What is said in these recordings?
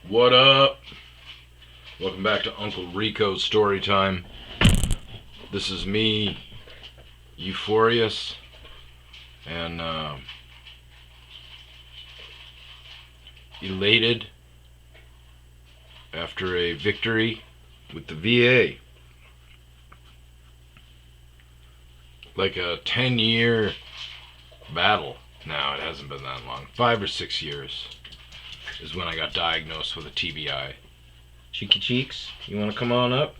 What up? Welcome back to Uncle Rico's Storytime. This is me, Euphorious, and elated after a victory with the VA. Like a 10-year battle. Now, it hasn't been that long. 5 or 6 years is when I got diagnosed with a TBI. Cheeky Cheeks, you want to come on up?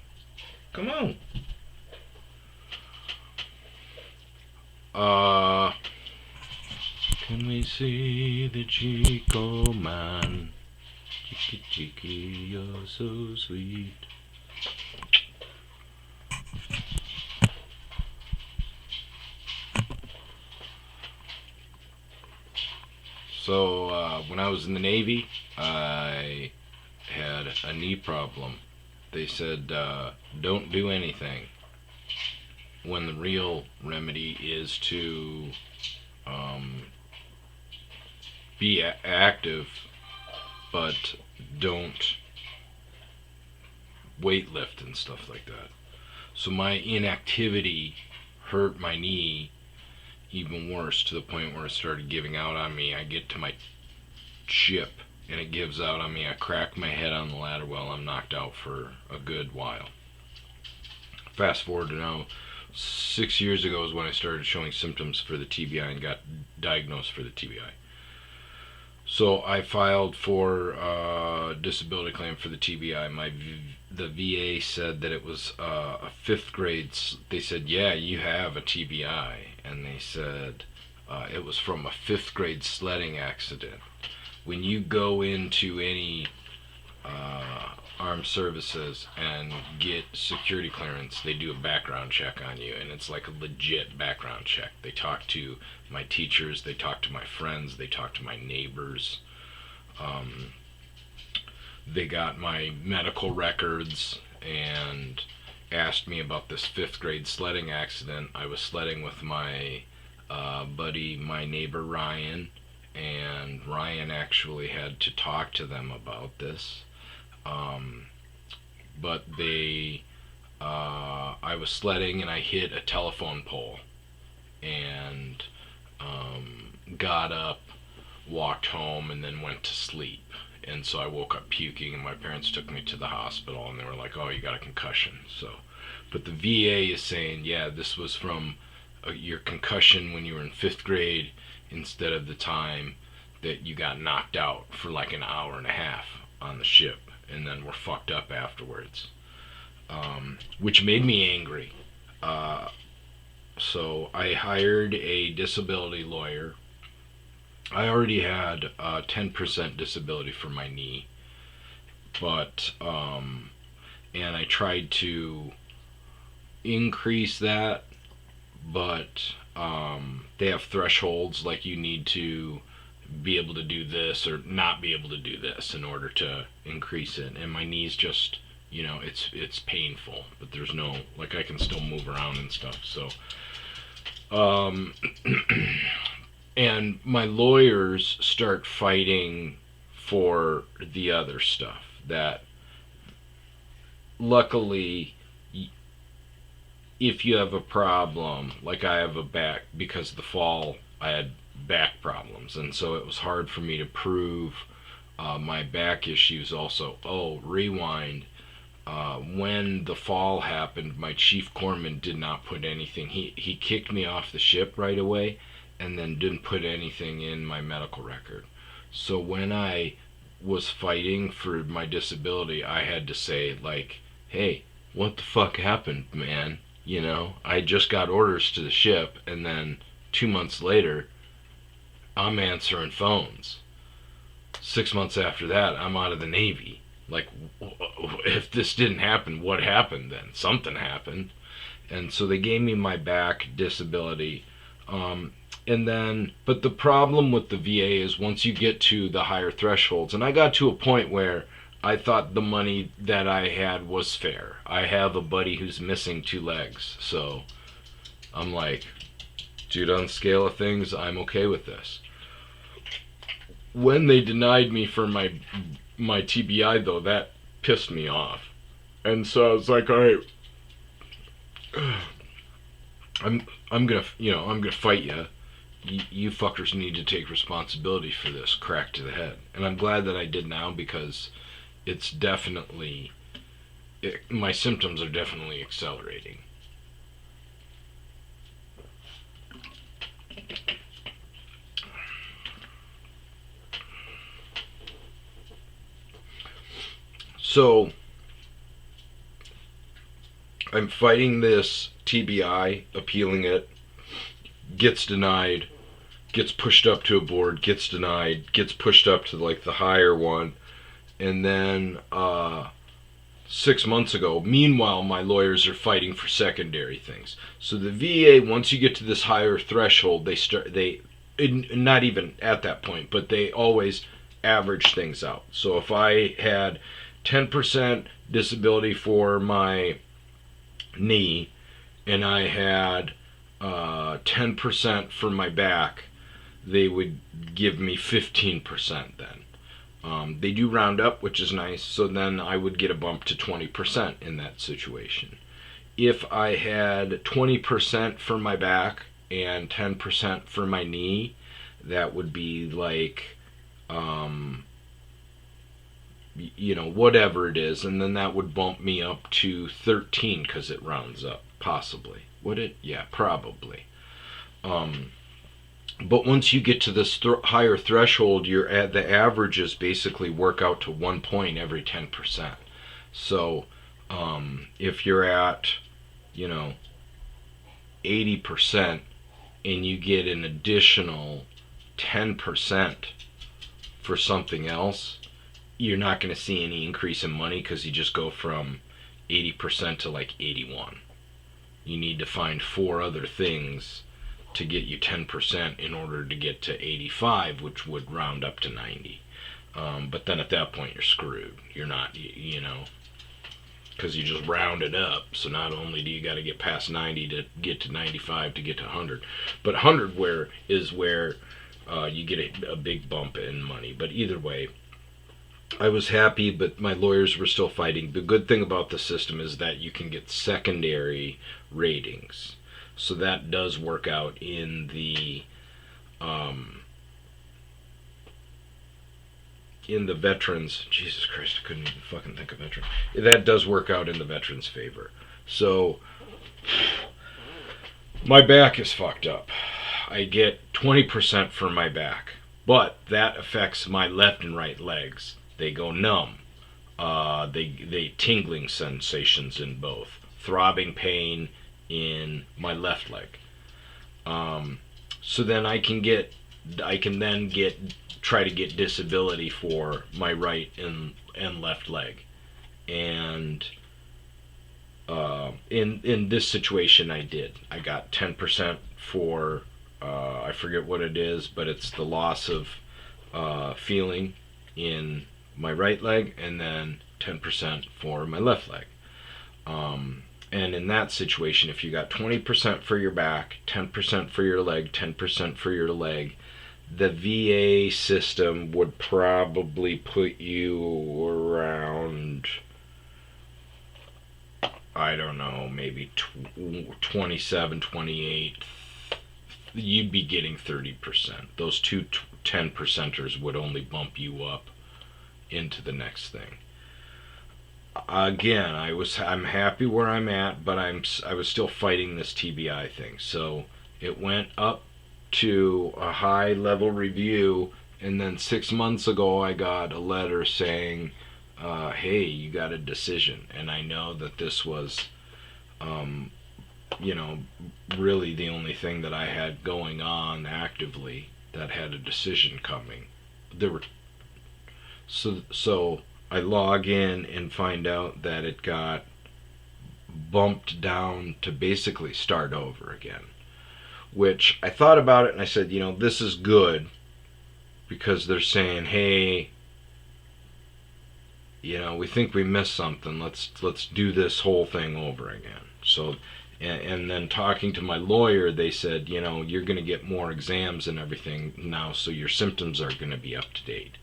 Come on. Can we see the Chico man? Cheeky Cheeky, you're so sweet. So, when I was in the Navy, I had a knee problem. They said, don't do anything, when the real remedy is to be active, but don't weightlift and stuff like that. So my inactivity hurt my knee even worse, to the point where it started giving out on me. I get to my ship and it gives out on me. I crack my head on the ladder while I'm knocked out for a good while. Fast forward to now, 6 years ago is when I started showing symptoms for the TBI and got diagnosed for the TBI. So I filed for a disability claim for the TBI. The VA said that it was a 5th grade. They said, yeah, you have a TBI. And they said it was from a 5th grade sledding accident. When you go into any armed services and get security clearance, they do a background check on you, and it's like a legit background check. They talk to my teachers, they talk to my friends, they talk to my neighbors. They got my medical records and asked me about this 5th grade sledding accident. I was sledding with my buddy, my neighbor Ryan, and Ryan actually had to talk to them about this. But I was sledding and I hit a telephone pole and got up, walked home, and then went to sleep. And so I woke up puking, and my parents took me to the hospital, and they were like, oh, you got a concussion. But the VA is saying, yeah, this was from your concussion when you were in 5th grade instead of the time that you got knocked out for like an hour and a half on the ship and then were fucked up afterwards, which made me angry. So I hired a disability lawyer. I already had 10% disability for my knee, but and I tried to increase that, but they have thresholds, like you need to be able to do this or not be able to do this in order to increase it. And my knee's just, it's painful, but there's no, like, I can still move around and stuff. So and my lawyers start fighting for the other stuff that, luckily, if you have a problem, like I have a back, because of the fall, I had back problems, and so it was hard for me to prove my back issues also. Oh, rewind. When the fall happened, my chief corpsman did not put anything. He kicked me off the ship right away and then didn't put anything in my medical record. So when I was fighting for my disability, I had to say, like, hey, what the fuck happened, man? I just got orders to the ship, and then 2 months later, I'm answering phones. 6 months after that, I'm out of the Navy. Like, if this didn't happen, what happened then? Something happened. And so they gave me my back disability. But the problem with the VA is once you get to the higher thresholds, and I got to a point where I thought the money that I had was fair. I have a buddy who's missing 2 legs, so I'm like, dude, on the scale of things, I'm okay with this. When they denied me for my my TBI though, that pissed me off. And so I was like, all right, I'm gonna I'm gonna fight you. You fuckers need to take responsibility for this crack to the head. And I'm glad that I did now, because it's definitely my symptoms are definitely accelerating. So I'm fighting this TBI, appealing it, gets denied, gets pushed up to a board, gets denied, gets pushed up to like the higher one, and then 6 months ago, meanwhile my lawyers are fighting for secondary things. So the VA, once you get to this higher threshold, they not even at that point, but they always average things out. So if I had 10% disability for my knee, and I had 10% for my back, they would give me 15% then. They do round up, which is nice, so then I would get a bump to 20% in that situation. If I had 20% for my back and 10% for my knee, that would be like, whatever it is, and then that would bump me up to 13 because it rounds up, possibly. Would it? Yeah, probably. But once you get to this higher threshold, you're at the averages basically work out to 1 point every 10%. So if you're at, 80% and you get an additional 10% for something else, you're not going to see any increase in money, because you just go from 80% to like 81. You need to find 4 other things to get you 10% in order to get to 85, which would round up to 90. But then at that point you're screwed. You're not, because you just round it up. So not only do you got to get past 90 to get to 95 to get to 100, but 100 is where you get a big bump in money. But either way, I was happy, but my lawyers were still fighting. The good thing about the system is that you can get secondary ratings. So that does work out in the veterans. Jesus Christ, I couldn't even fucking think of veteran. That does work out in the veterans' favor. So my back is fucked up. I get 20% for my back, but that affects my left and right legs. They go numb. They tingling sensations in both, throbbing pain in my left leg. So then I can then try to get disability for my right and left leg. And in this situation I did. I got 10% for I forget what it is, but it's the loss of feeling in my right leg, and then 10% for my left leg. And in that situation, if you got 20% for your back, 10% for your leg, 10% for your leg, the VA system would probably put you around, I don't know, maybe 27, 28. You'd be getting 30%. Those two 10%ers would only bump you up into the next thing. Again, I'm happy where I'm at, but I was still fighting this TBI thing. So it went up to a high level review, and then 6 months ago I got a letter saying, hey, you got a decision. And I know that this was really the only thing that I had going on actively that had a decision coming. There were so I log in and find out that it got bumped down to basically start over again. Which I thought about it and I said, this is good, because they're saying, hey, we think we missed something. Let's do this whole thing over again. So, and then talking to my lawyer, they said, you're going to get more exams and everything now, so your symptoms are going to be up to date,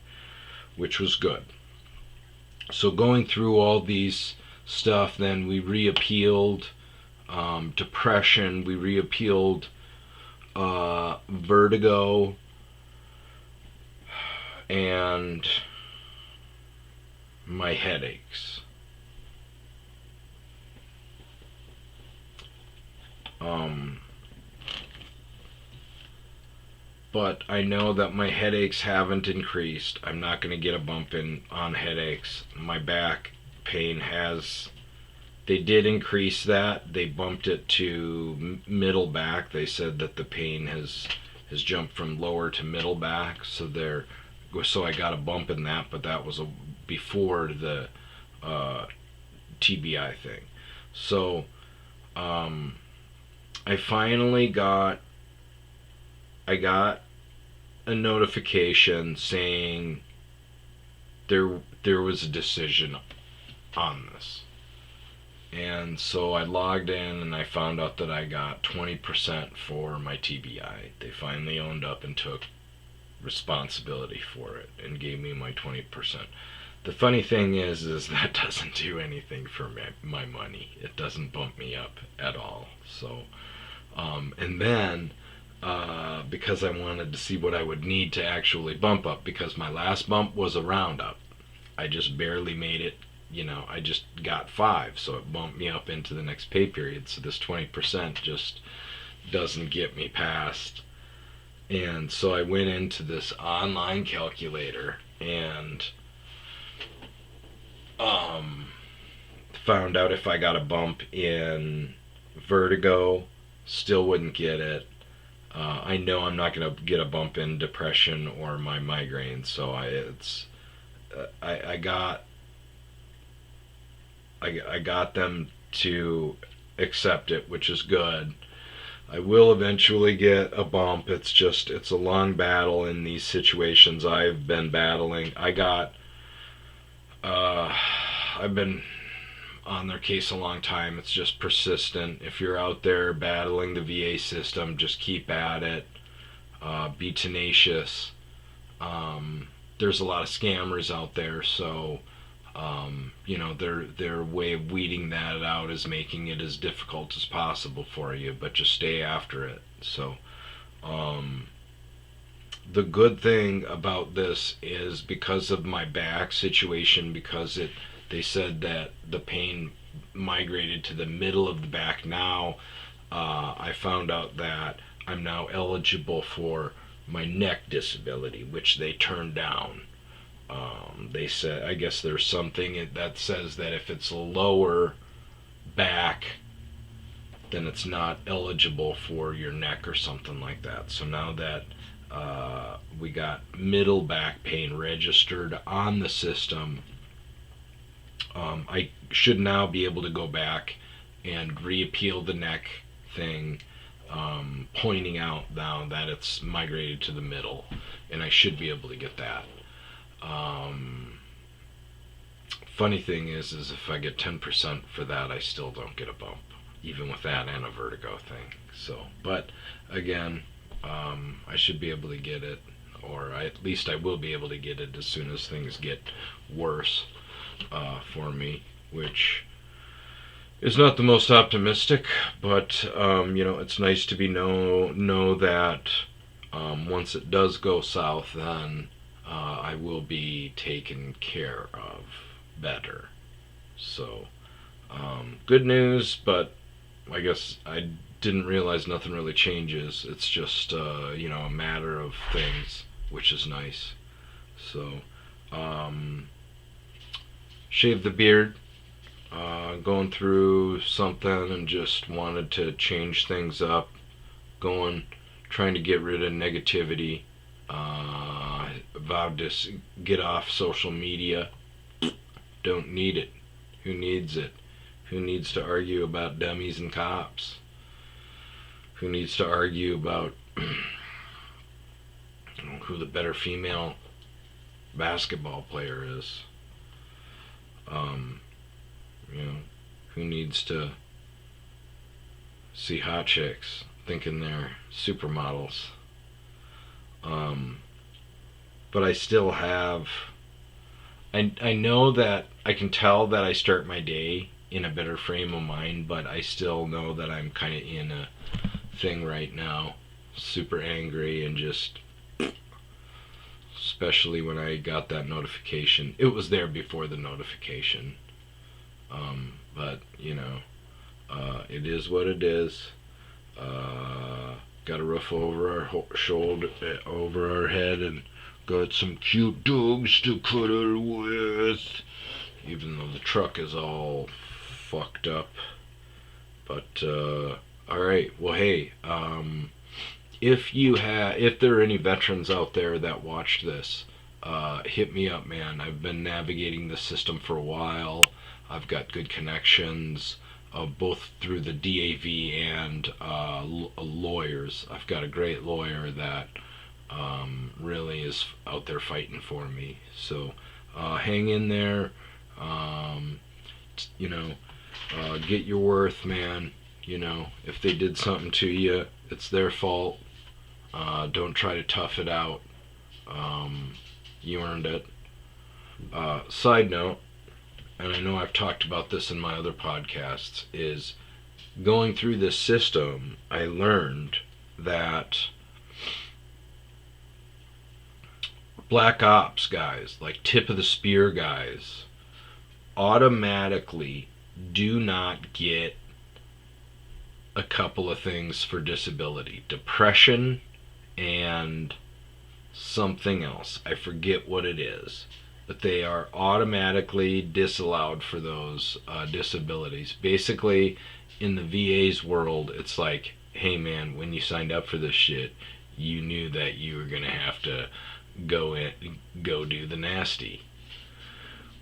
which was good. So going through all these stuff, then we reappealed depression, we reappealed vertigo, and my headaches. Um, but I know that my headaches haven't increased. I'm not going to get a bump in on headaches. My back pain has. They did increase that. They bumped it to middle back. They said that the pain has jumped from lower to middle back. So I got a bump in that, but that was before the uh, TBI thing. So um, I finally got a notification saying there was a decision on this. And so I logged in and I found out that I got 20% for my TBI. They finally owned up and took responsibility for it and gave me my 20%. The funny thing is that doesn't do anything for my money. It doesn't bump me up at all. So, and then because I wanted to see what I would need to actually bump up, because my last bump was a roundup. I just barely made it. I just got 5, so it bumped me up into the next pay period. So this 20% just doesn't get me past. And so I went into this online calculator and um, found out if I got a bump in vertigo, still wouldn't get it. I know I'm not going to get a bump in depression or my migraine, so I got them to accept it, which is good. I will eventually get a bump. It's a long battle in these situations I've been battling. I've been on their case a long time. It's just persistent. If you're out there battling the VA system, just keep at it. Be tenacious. There's a lot of scammers out there, so their way of weeding that out is making it as difficult as possible for you, but just stay after it. So the good thing about this is, because of my back situation, because they said that the pain migrated to the middle of the back now, I found out that I'm now eligible for my neck disability, which they turned down. They said, I guess there's something that says that if it's lower back, then it's not eligible for your neck or something like that. So now that we got middle back pain registered on the system, I should now be able to go back and reappeal the neck thing, pointing out now that it's migrated to the middle, and I should be able to get that. Funny thing is if I get 10% for that, I still don't get a bump, even with that and a vertigo thing. So, but again, I should be able to get it, or at least I will be able to get it as soon as things get worse for me, which is not the most optimistic, but it's nice to know that once it does go south, then I will be taken care of better. So good news, but I guess I didn't realize nothing really changes. It's just a matter of things, which is nice. So shaved the beard, going through something and just wanted to change things up, trying to get rid of negativity. Vowed to get off social media. Don't need it. Who needs it? Who needs to argue about dummies and cops? Who needs to argue about who the better female basketball player is? Who needs to see hot chicks thinking they're supermodels? But I still have I know that I can tell that I start my day in a better frame of mind, but I still know that I'm kind of in a thing right now. Super angry and just, especially when I got that notification. It was there before the notification. But, it is what it is. Got a roof over our shoulder, over our head, and got some cute dogs to cuddle with. Even though the truck is all fucked up. But all right. Well, hey, if there are any veterans out there that watch this, hit me up, man. I've been navigating the system for a while. I've got good connections, both through the DAV and lawyers. I've got a great lawyer that really is out there fighting for me. So hang in there. Um, you know, get your worth, man. If they did something to you, it's their fault. Don't try to tough it out. You earned it. Side note, and I know I've talked about this in my other podcasts, is going through this system, I learned that black ops guys, like tip of the spear guys, automatically do not get a couple of things for disability: depression and something else. I forget what it is, but they are automatically disallowed for those disabilities. Basically, in the VA's world, it's like, hey man, when you signed up for this shit, you knew that you were gonna have to go do the nasty.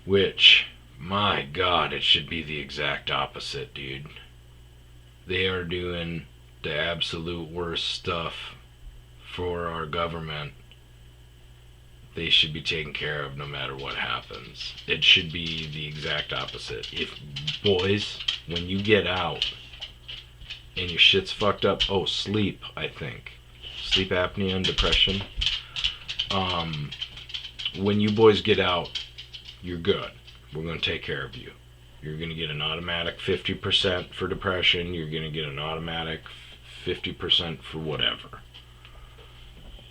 Which, my God, it should be the exact opposite, dude. They are doing the absolute worst stuff for our government. They should be taken care of no matter what happens. It should be the exact opposite. If, boys, when you get out and your shit's fucked up, sleep, I think. Sleep apnea and depression. When you boys get out, you're good. We're going to take care of you. You're going to get an automatic 50% for depression. You're going to get an automatic 50% for whatever.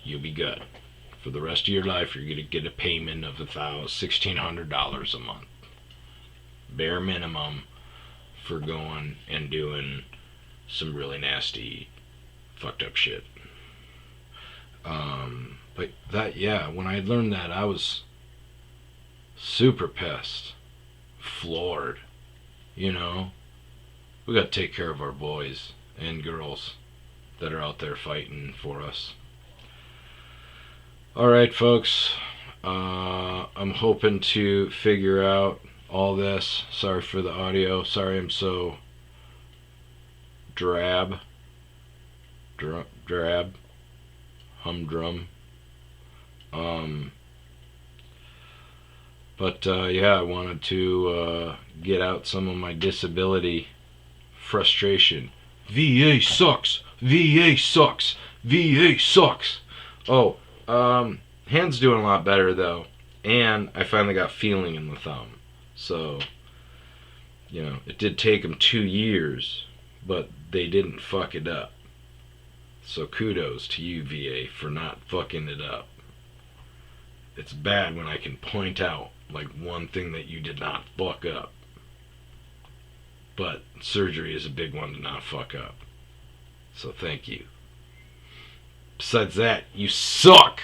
You'll be good. For the rest of your life, you're going to get a payment of $1,600 a month. Bare minimum for going and doing some really nasty, fucked up shit. But when I learned that, I was super pissed. Floored. We got to take care of our boys and girls that are out there fighting for us. Alright, folks. I'm hoping to figure out all this. Sorry for the audio. Sorry I'm so drab. Humdrum. But I wanted to get out some of my disability frustration. VA sucks! VA sucks! VA sucks! Hand's doing a lot better though, and I finally got feeling in the thumb. So, it did take them 2 years, but they didn't fuck it up. So kudos to you, VA, for not fucking it up. It's bad when I can point out like one thing that you did not fuck up. But surgery is a big one to not fuck up. So thank you. Besides that, you suck!